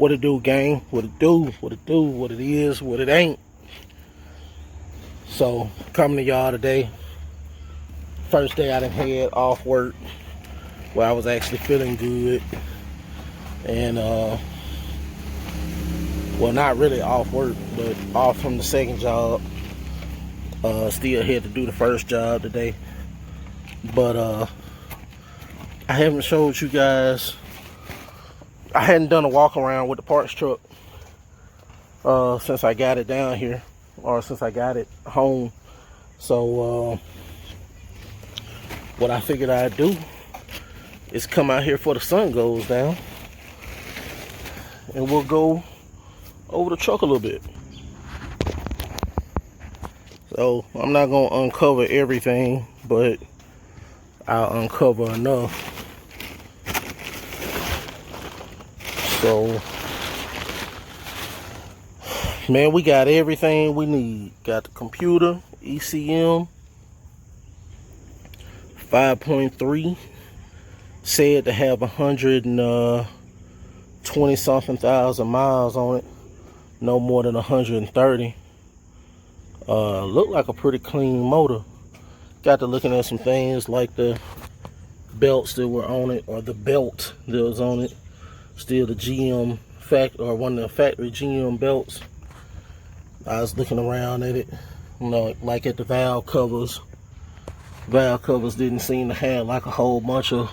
What it do, gang? What it do? What it do? What it is? What it ain't? So, coming to y'all today. First day I done had off work where I was actually feeling good. And, well, not really off work, but off from the second job. Still had to do the first job today. But, I haven't showed you guys. I hadn't done a walk around with the parts truck since I got it down here, or since I got it home. So what I figured I'd do is come out here before the sun goes down, and we'll go over the truck a little bit. So I'm not gonna uncover everything, but I'll uncover enough. So, man, we got everything we need. Got the computer, ECM, 5.3, said to have 120 something thousand miles on it, no more than 130. Look like a pretty clean motor. Got to looking at some things like the belts that were on it, or the belt that was on it. Still the GM or one of the factory GM belts. I was looking around at it, you know, like at the valve covers. Valve covers didn't seem to have like a whole bunch of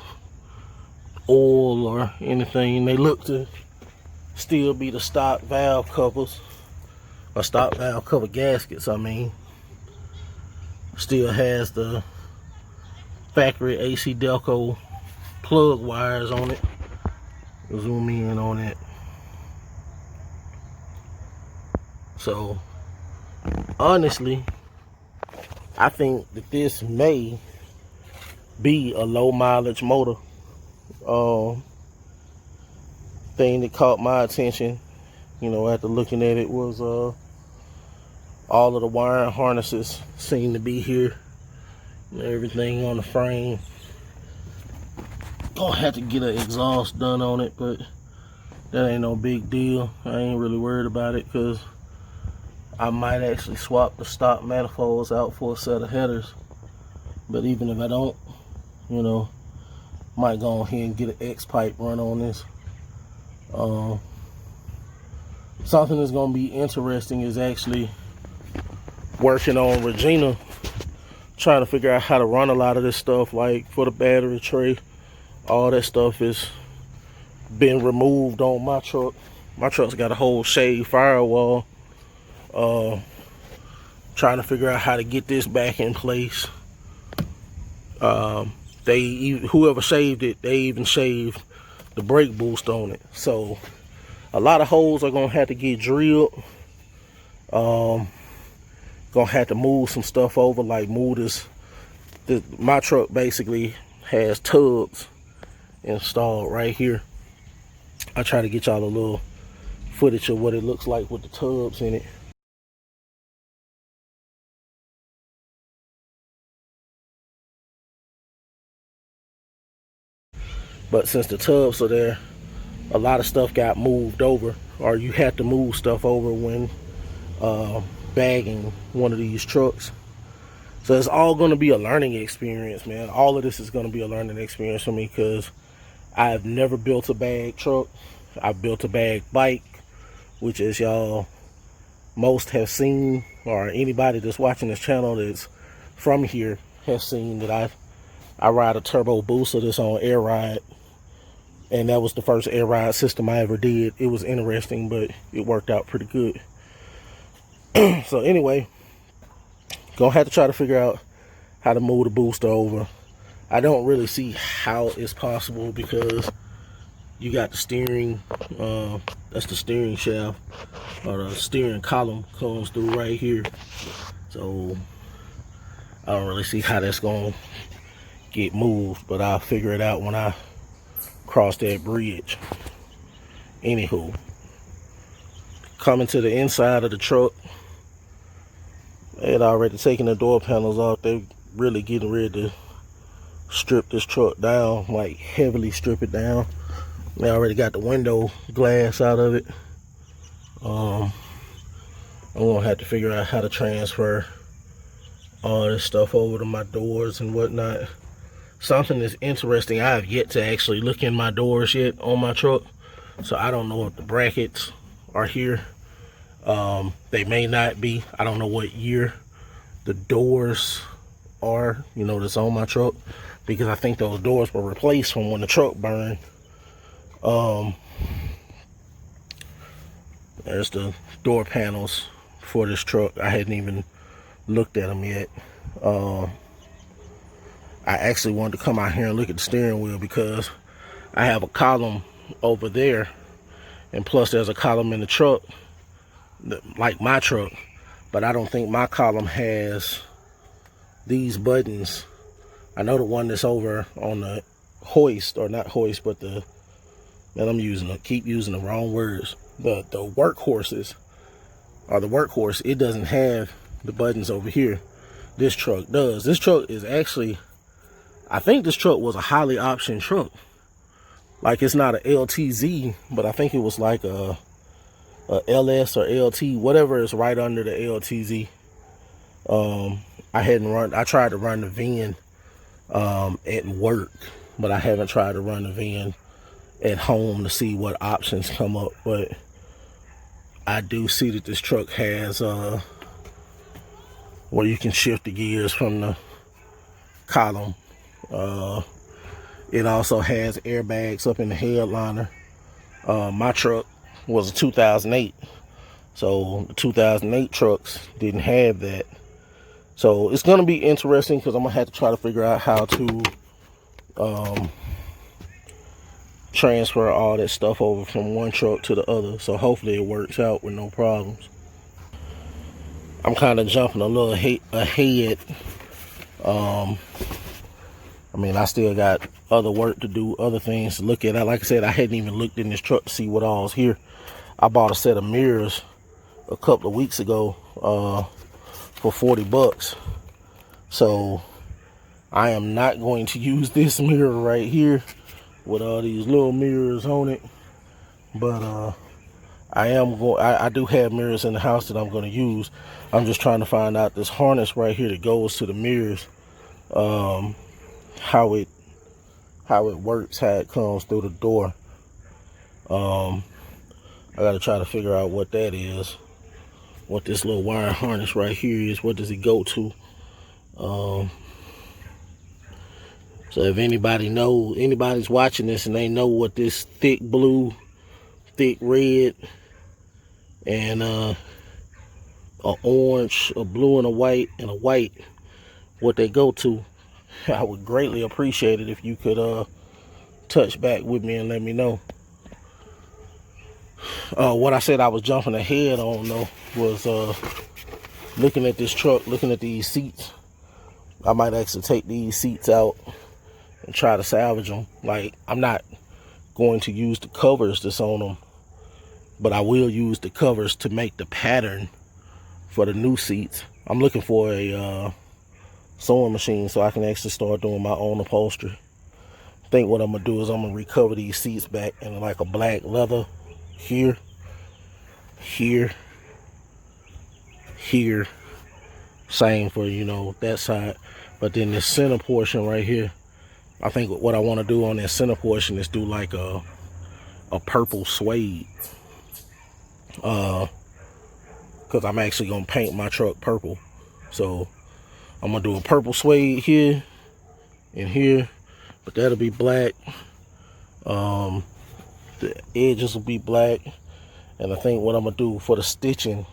oil or anything. They look to still be the stock valve covers, or stock valve cover gaskets, I mean. Still has the factory AC Delco plug wires on it. Zoom in on it. So honestly, I think that this may be a low mileage motor. Thing that caught my attention, you know, after looking at it, was all of the wiring harnesses seem to be here. Everything on the frame. Gonna have to get an exhaust done on it, but that ain't no big deal. I ain't really worried about it, because I might actually swap the stock manifolds out for a set of headers. But even if I don't, you know, might go ahead and get an X-pipe run on this. Something that's gonna be interesting is actually working on Regina, trying to figure out how to run a lot of this stuff, like for the battery tray. All that stuff is been removed on my truck. My truck's got a whole shade firewall. Trying to figure out how to get this back in place. Whoever shaved it, they even shaved the brake boost on it. So a lot of holes are gonna have to get drilled. Gonna have to move some stuff over, like move this. My truck basically has tubs installed right here. I try to get y'all a little footage of what it looks like with the tubs in it. But since the tubs are there, a lot of stuff got moved over, or you had to move stuff over when bagging one of these trucks. So it's all going to be a learning experience, man. All of this is going to be a learning experience for me, because I've never built a bag truck. I've built a bag bike, which, as y'all most have seen, or anybody that's watching this channel that's from here has seen, that I ride a turbo booster that's on air ride. And that was the first air ride system I ever did. It was interesting, but it worked out pretty good. So anyway, gonna have to try to figure out how to move the booster over. I don't really see how it's possible, because you got the steering, that's the steering shaft, or the steering column comes through right here. So I don't really see how that's gonna get moved, but I'll figure it out when I cross that bridge. Anywho, coming to the inside of the truck, they had already taken the door panels off. They really getting ready to strip this truck down, like heavily strip it down. They already got the window glass out of it. I'm gonna have to figure out how to transfer all this stuff over to my doors and whatnot. Something that's interesting, I have yet to actually look in my doors yet on my truck, so I don't know if the brackets are here. They may not be. I don't know what year the doors are, you know, that's on my truck, because I think those doors were replaced from when the truck burned. There's the door panels for this truck. I hadn't even looked at them yet. I actually wanted to come out here and look at the steering wheel, because I have a column over there, and plus there's a column in the truck, like my truck, but I don't think my column has these buttons. I know the one that's over on the hoist, or not hoist, but the, man, keep using the wrong words. The workhorses, or the workhorse, it doesn't have the buttons over here. This truck does. This truck is actually, I think this truck was a highly optioned truck. Like, it's not a LTZ, but I think it was like a LS or LT, whatever is right under the LTZ. I tried to run the VIN at work, but I haven't tried to run the VIN at home to see what options come up. But I do see that this truck has where you can shift the gears from the column. It also has airbags up in the headliner. My truck was a 2008, so the 2008 trucks didn't have that. So it's gonna be interesting, because I'm gonna have to try to figure out how to transfer all that stuff over from one truck to the other. So hopefully it works out with no problems. I'm kind of jumping a little ahead. I mean, I still got other work to do, other things to look at. Like I said, I hadn't even looked in this truck to see what all's here. I bought a set of mirrors a couple of weeks ago for 40 bucks. So I am not going to use this mirror right here with all these little mirrors on it. But I do have mirrors in the house that I'm going to use. I'm just trying to find out this harness right here that goes to the mirrors, how it works, how it comes through the door. I got to try to figure out what that is, what this little wire harness right here is. What does it go to? So if anybody's watching this and they know what this thick blue, thick red, and a orange, a blue, and a white, what they go to, I would greatly appreciate it if you could touch back with me and let me know. What I said I was jumping ahead on, though, was looking at this truck, looking at these seats. I might actually take these seats out and try to salvage them. Like, I'm not going to use the covers that's on them, but I will use the covers to make the pattern for the new seats. I'm looking for a sewing machine so I can actually start doing my own upholstery. I think what I'm gonna do is I'm gonna recover these seats back in like a black leather here, same for, you know, that side. But then this center portion right here, I think what I want to do on that center portion is do like a purple suede, because I'm actually gonna paint my truck purple. So I'm gonna do a purple suede here and here, but that'll be black. The edges will be black, and I think what I'm gonna do for the stitching,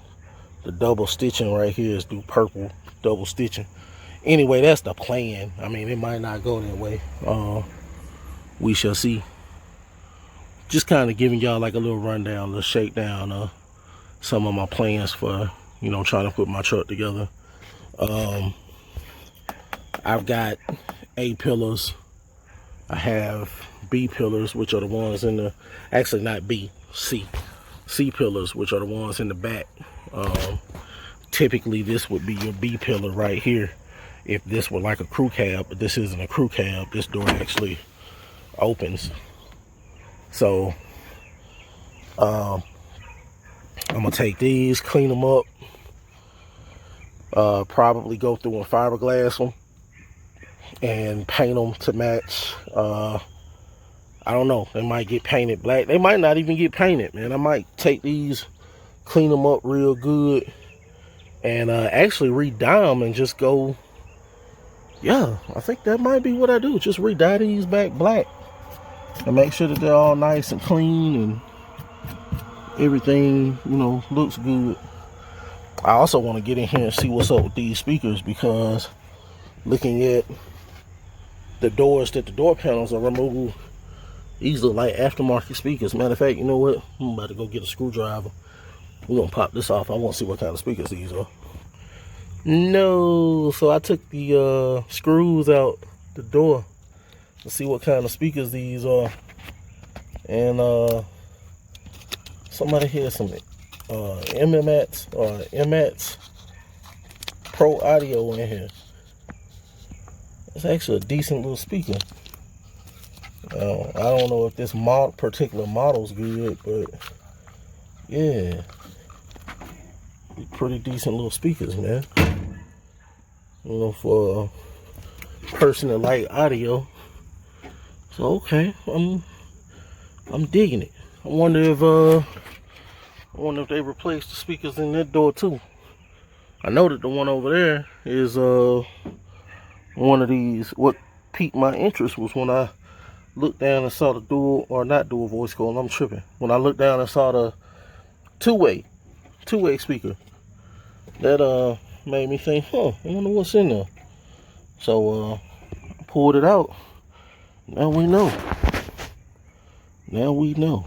the double stitching right here, is do purple double stitching. Anyway, that's the plan. I mean, it might not go that way. We shall see. Just kind of giving y'all like a little rundown, a little shakedown of some of my plans for, you know, trying to put my truck together. I've got A pillars. I have B pillars, which are the ones in the, actually not B, C pillars, which are the ones in the back. Typically this would be your B pillar right here if this were like a crew cab, but this isn't a crew cab. This door actually opens. So I'm gonna take these, clean them up, probably go through and fiberglass them and paint them to match. I don't know, they might get painted black, they might not even get painted, man. I might take these, clean them up real good, and actually re-dye them and just go, yeah, I think that might be what I do. Just re-dye these back black and make sure that they're all nice and clean and everything, you know, looks good. I also want to get in here and see what's up with these speakers, because looking at the doors that the door panels are removed, these look like aftermarket speakers. Matter of fact, you know what? I'm about to go get a screwdriver. We're gonna pop this off. I want to see what kind of speakers these are. No, so I took the screws out the door to see what kind of speakers these are. And somebody here some MMATs or MATs Pro Audio in here. It's actually a decent little speaker. I don't know if this particular model's good, but yeah, pretty decent little speakers, man. You know, for a person that like audio. So okay, I'm digging it. I wonder if they replaced the speakers in that door too. I know that the one over there is one of these. What piqued my interest was when I looked down and saw the dual, or not dual voice call, I'm tripping. When I looked down and saw the two-way speaker, that made me think, I wonder what's in there. So I pulled it out. Now we know. Now we know.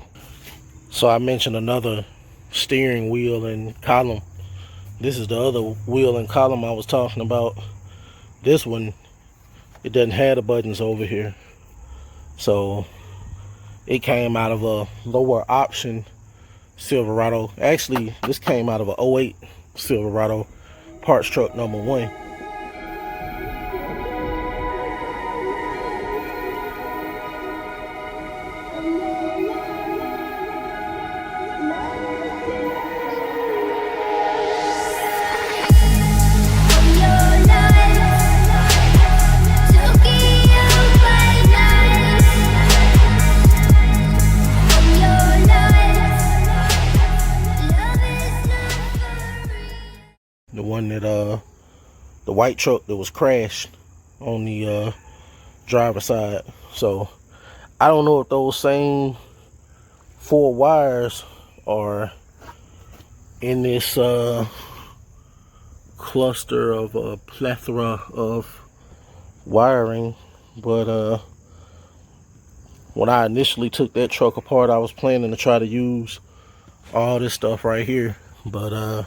So I mentioned another steering wheel and column. This is the other wheel and column I was talking about. This one, it doesn't have the buttons over here. So it came out of a lower option Silverado. Actually, this came out of a 08 Silverado, parts truck number 1. The one that the white truck that was crashed on the driver's side. So I don't know if those same 4 wires are in this cluster of a plethora of wiring, but when I initially took that truck apart, I was planning to try to use all this stuff right here, but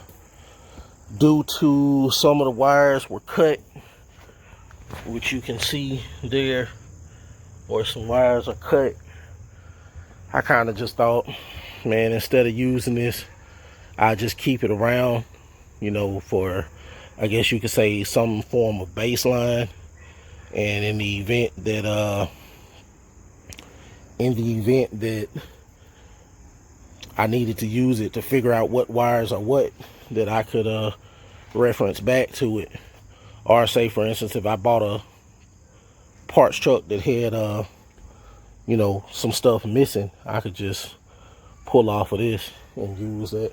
due to some of the wires were cut, which you can see there, where some wires are cut, I kind of just thought, man, instead of using this, I just keep it around, you know, for, I guess you could say, some form of baseline. And in the event that I needed to use it to figure out what wires are what, that I could reference back to it. Or say, for instance, if I bought a parts truck that had you know, some stuff missing, I could just pull off of this and use that.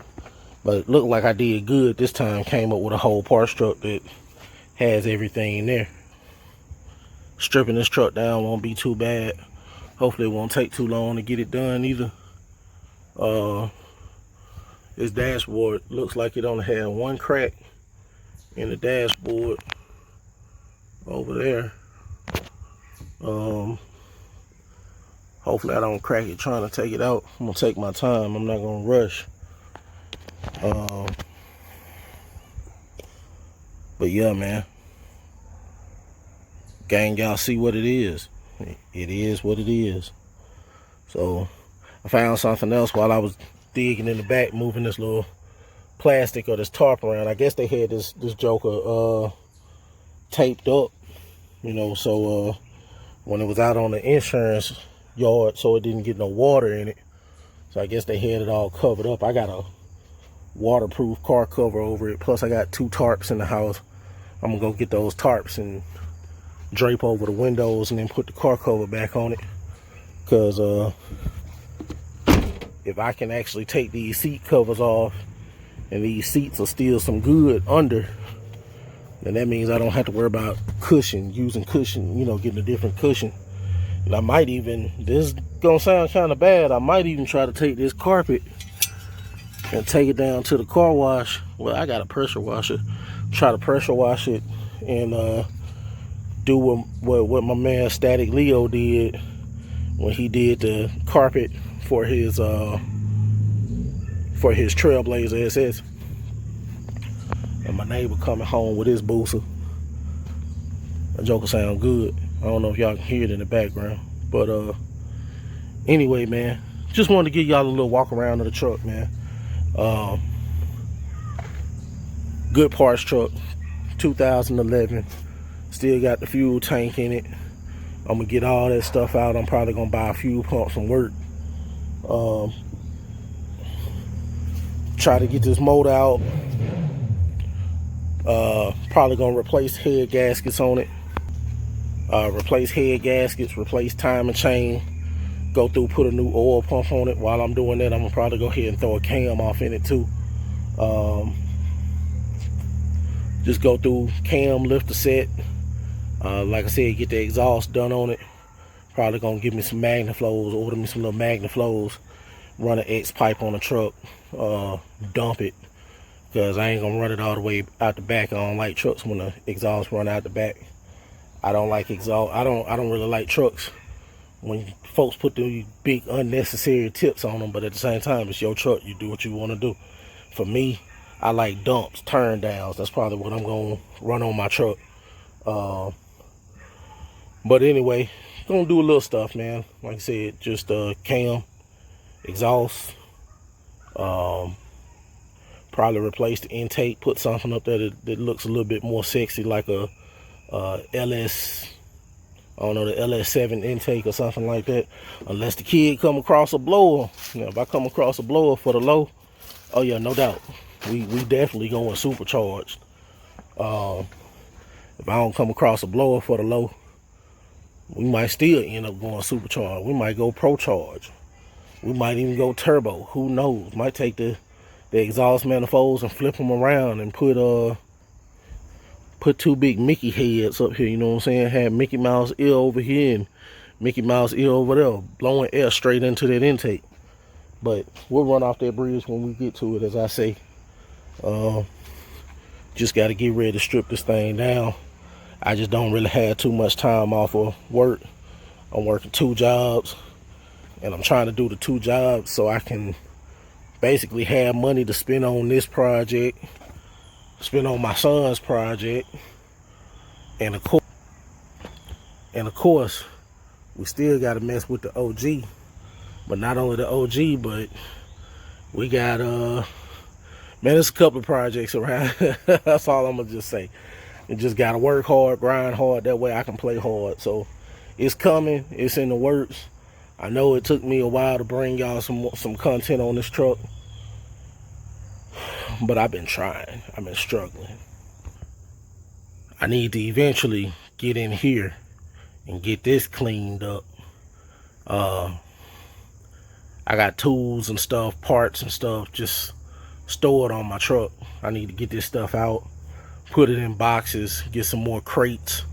But it looked like I did good this time. Came up with a whole parts truck that has everything in there. Stripping this truck down won't be too bad. Hopefully it won't take too long to get it done either. This dashboard looks like it only had one crack in the dashboard over there. Hopefully I don't crack it trying to take it out. I'm gonna take my time. I'm not gonna rush. But yeah, man, gang, y'all see what it is. It is what it is. So I found something else while I was digging in the back, moving this little plastic or this tarp around. I guess they had this joker taped up, you know, so when it was out on the insurance, yard so it didn't get no water in it. So I guess they had it all covered up. I got a waterproof car cover over it. Plus I got 2 tarps in the house. I'm gonna go get those tarps and drape over the windows and then put the car cover back on it. Cause if I can actually take these seat covers off and these seats are still some good under, then that means I don't have to worry about using cushion, you know, getting a different cushion. And I might even, this is gonna sound kind of bad, I might even try to take this carpet and take it down to the car wash. Well, I got a pressure washer. Try to pressure wash it and do what my man Static Leo did when he did the carpet for his Trailblazer SS. And my neighbor coming home with his booster. That joker sound good. I don't know if y'all can hear it in the background, but anyway, man, just wanted to give y'all a little walk around of the truck, man. Good parts truck, 2011. Still got the fuel tank in it. I'm gonna get all that stuff out. I'm probably gonna buy a fuel pump from work. Try to get this motor out. Probably gonna replace head gaskets on it. Replace head gaskets, replace timing chain. Go through, put a new oil pump on it. While I'm doing that, I'm gonna probably go ahead and throw a cam off in it too. Just go through cam, lift the set. Like I said, get the exhaust done on it. Probably gonna give me some MagnaFlows, order me some little MagnaFlows, run an X pipe on the truck, dump it, because I ain't gonna run it all the way out the back. I don't like trucks when the exhaust run out the back. I don't like exhaust. I don't really like trucks when folks put the big unnecessary tips on them, but at the same time, it's your truck. You do what you want to do. For me, I like dumps, turn downs. That's probably what I'm gonna run on my truck. But anyway, gonna do a little stuff, man. Like I said, just cam, exhaust, probably replace the intake, put something up there that looks a little bit more sexy, like a LS, I don't know, the LS7 intake or something like that. Unless the kid come across a blower. You know, if I come across a blower for the low, oh yeah, no doubt, we definitely going supercharged. If I don't come across a blower for the low, we might still end up going supercharged. We might go pro charge. We might even go turbo. Who knows? Might take the exhaust manifolds and flip them around and put 2 big Mickey heads up here. You know what I'm saying? Have Mickey Mouse ear over here and Mickey Mouse ear over there, blowing air straight into that intake. But we'll run off that bridge when we get to it, as I say. Just got to get ready to strip this thing down. I just don't really have too much time off of work. I'm working 2 jobs, and I'm trying to do the 2 jobs so I can basically have money to spend on this project, spend on my son's project, and of course, we still got to mess with the OG. But not only the OG, but we got man, there's a couple of projects around. That's all I'm gonna just say. You just gotta work hard, grind hard, that way I can play hard. So it's coming, it's in the works. I know it took me a while to bring y'all some content on this truck, but I've been trying. I've been struggling. I need to eventually get in here and get this cleaned up. I got tools and stuff, parts and stuff just stored on my truck. I need to get this stuff out, put it in boxes, get some more crates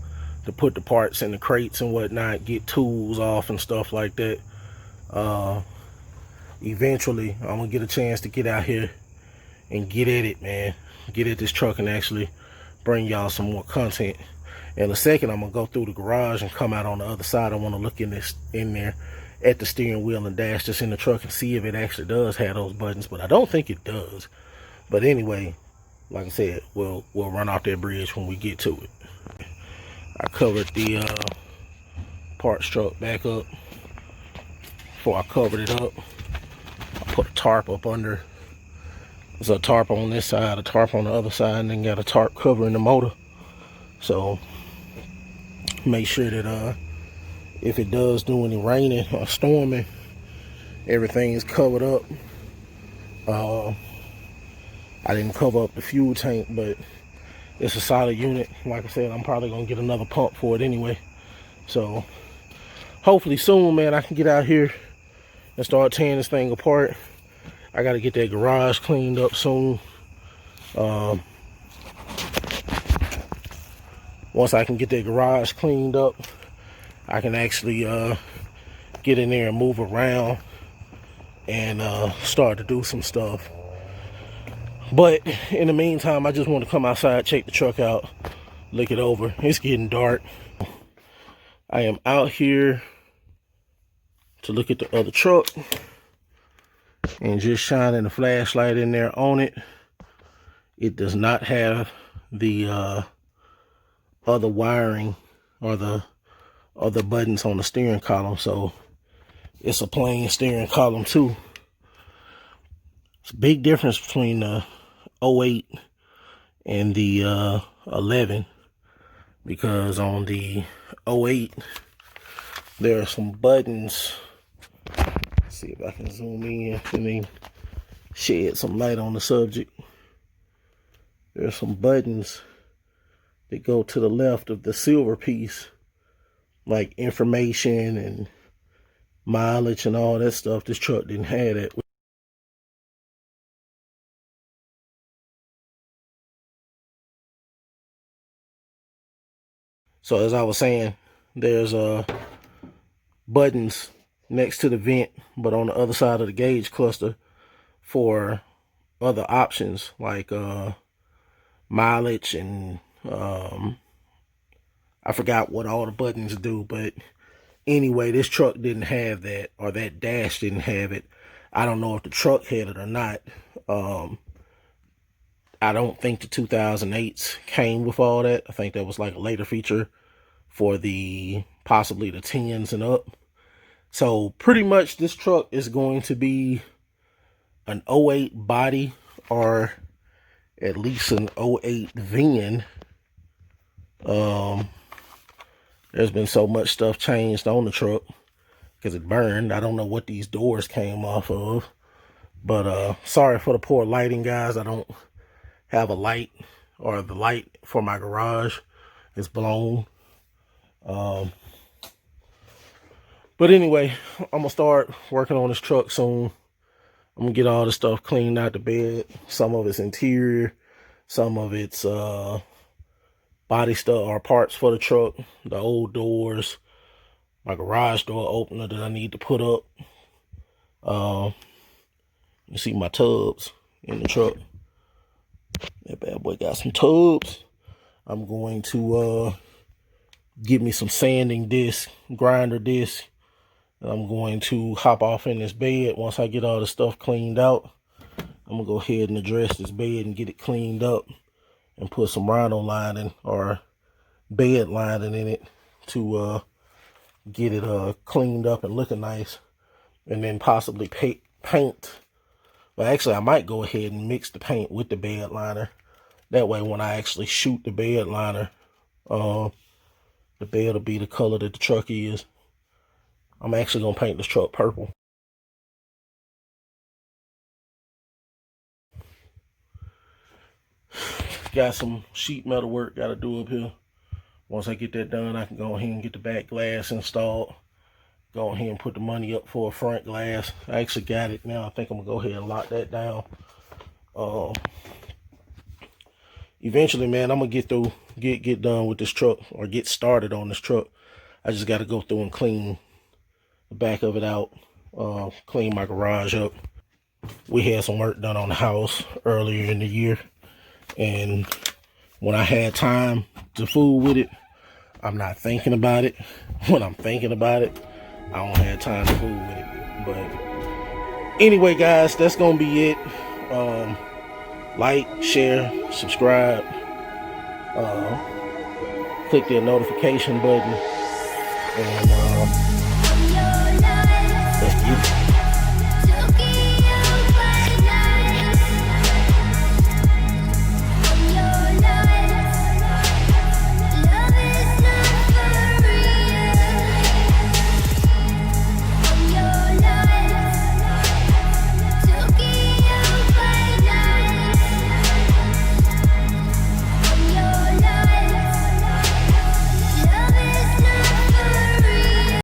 to put the parts in the crates and whatnot, get tools off and stuff like that. Eventually, I'm gonna get a chance to get out here and get at it, man. Get at this truck and actually bring y'all some more content. In a second, I'm gonna go through the garage and come out on the other side. I want to look in there at the steering wheel and dash this in the truck and see if it actually does have those buttons, but I don't think it does. But anyway, like I said, we'll run off that bridge when we get to it. I covered the parts truck back up. Before I covered it up, I put a tarp up under. There's a tarp on this side, a tarp on the other side, and then got a tarp covering the motor. So make sure that if it does do any raining or storming, everything is covered up. I didn't cover up the fuel tank, but it's a solid unit. Like I said, I'm probably gonna get another pump for it anyway. So hopefully soon, man, I can get out here and start tearing this thing apart. I gotta get that garage cleaned up soon. Once I can get that garage cleaned up, I can actually get in there and move around and start to do some stuff. But in the meantime, I just want to come outside, check the truck out, look it over. It's getting dark. I am out here to look at the other truck and just shining the flashlight in there on it. It does not have the other wiring or the other buttons on the steering column, so it's a plain steering column too. It's a big difference between the 08 and the 11, because on the 08 there are some buttons. Let's see if I can zoom in and then shed some light on the subject. There are some buttons that go to the left of the silver piece, like information and mileage and all that stuff. This truck didn't have that. So as I was saying, there's buttons next to the vent, but on the other side of the gauge cluster for other options like mileage and I forgot what all the buttons do, but anyway, this truck didn't have that, or that dash didn't have it. I don't know if the truck had it or not. I don't think the 2008s came with all that. I think that was like a later feature for the possibly the 10s and up. So pretty much this truck is going to be an 08 body, or at least an 08 VIN. There's been so much stuff changed on the truck because it burned. I don't know what these doors came off of, but sorry for the poor lighting, guys. I don't have a light, or the light for my garage is blown. But anyway, I'm gonna start working on this truck soon. I'm gonna get all the stuff cleaned out the bed. Some of it's interior, some of it's body stuff or parts for the truck, the old doors, my garage door opener that I need to put up. You see my tubs in the truck. That bad boy got some tubs. I'm going to get me some sanding disc, grinder disc. I'm going to hop off in this bed once I get all the stuff cleaned out. I'm gonna go ahead and address this bed and get it cleaned up and put some rhino lining or bed lining in it to get it cleaned up and looking nice, and then possibly paint. Well, actually, I might go ahead and mix the paint with the bed liner. That way, when I actually shoot the bed liner, the bed will be the color that the truck is. I'm actually gonna paint this truck purple. Got some sheet metal work got to do up here. Once I get that done, I can go ahead and get the back glass installed. Go ahead and put the money up for a front glass. I actually got it now. I think I'm gonna go ahead and lock that down. Eventually, man, I'm gonna get done with this truck, or get started on this truck. I just got to go through and clean the back of it out, clean my garage up. We had some work done on the house earlier in the year, and when I had time to fool with it, I'm not thinking about it. When I'm thinking about it, I don't have time to fool with it. But anyway, guys, that's gonna be it. Like, share, subscribe, click that notification button, and let's get it.